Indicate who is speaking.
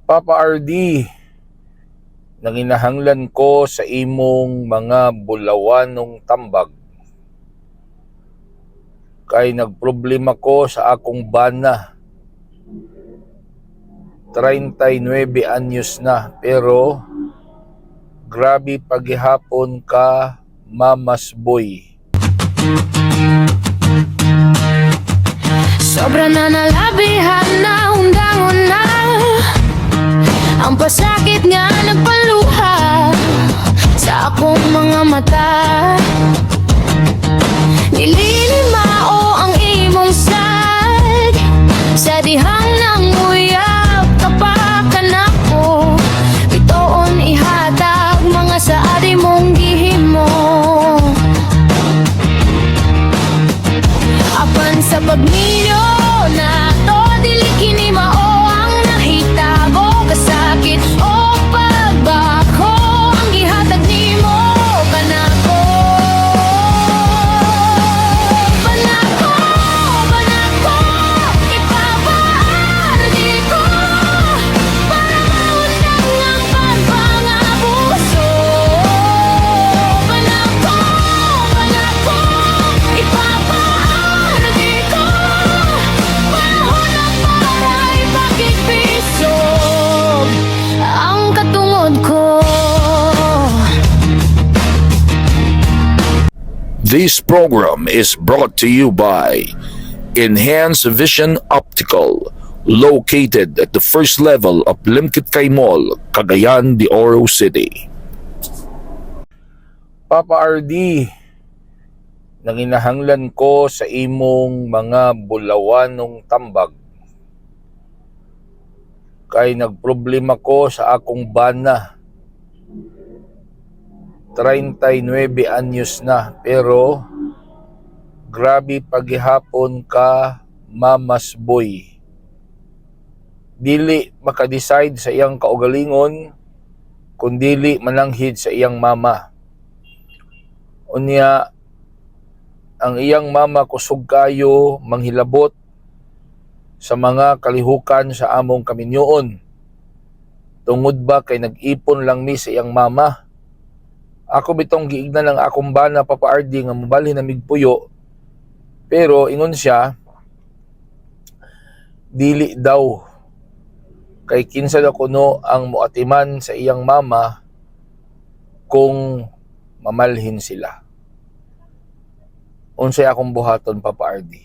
Speaker 1: Papa RD, nanginahanglan ko sa imong mga bulawanong tambag. Kay nagproblema ko sa akong bana. 39 anyos na, pero grabe paghihapon ka, mamas boy.
Speaker 2: Sobra na nalabihan na undangon na ang pasakit nga nagpaluha sa akong mga mata. Nililimao ang imong sad sa dihang nang uyab kapakan ako. Bitoon ihatag mga saadi mong gihimo. Apan sa pagmilyo na to, dili kini mao ang nahitago. Kasakit o pagbako ang gihatag nimo kanako. Banako, banako, ipapaardi ko para maundang ang pagpangabuso. Banako, banako, ipapaardi ko panahon na para ipagkipisog ang katungod ko.
Speaker 3: This program is brought to you by Enhance Vision Optical, located at the first level of Limkitay Mall, Cagayan de Oro City.
Speaker 1: Papa RD, nanginahanglan ko sa imong mga bulawanong tambag. Kay nagproblema ko sa akong bana. 39 anyos na, pero grabe paghihapon ka, mamas boy. Dili makadecide sa iyang kaugalingon, kundili mananghid sa iyang mama. Unya, ang iyang mama kusog kayo manghilabot sa mga kalihukan sa among kaminyoon. Tungod ba kay nag-ipon lang mi sa iyang mama. Ako bitong giignan ng akong bana, Papa RD, nga mabalhin na migpuyo. Pero ingon siya, dili daw. Kay kinsa na kuno ang muatiman sa iyang mama kung mamalhin sila. Unsay akong buhaton, Papa RD?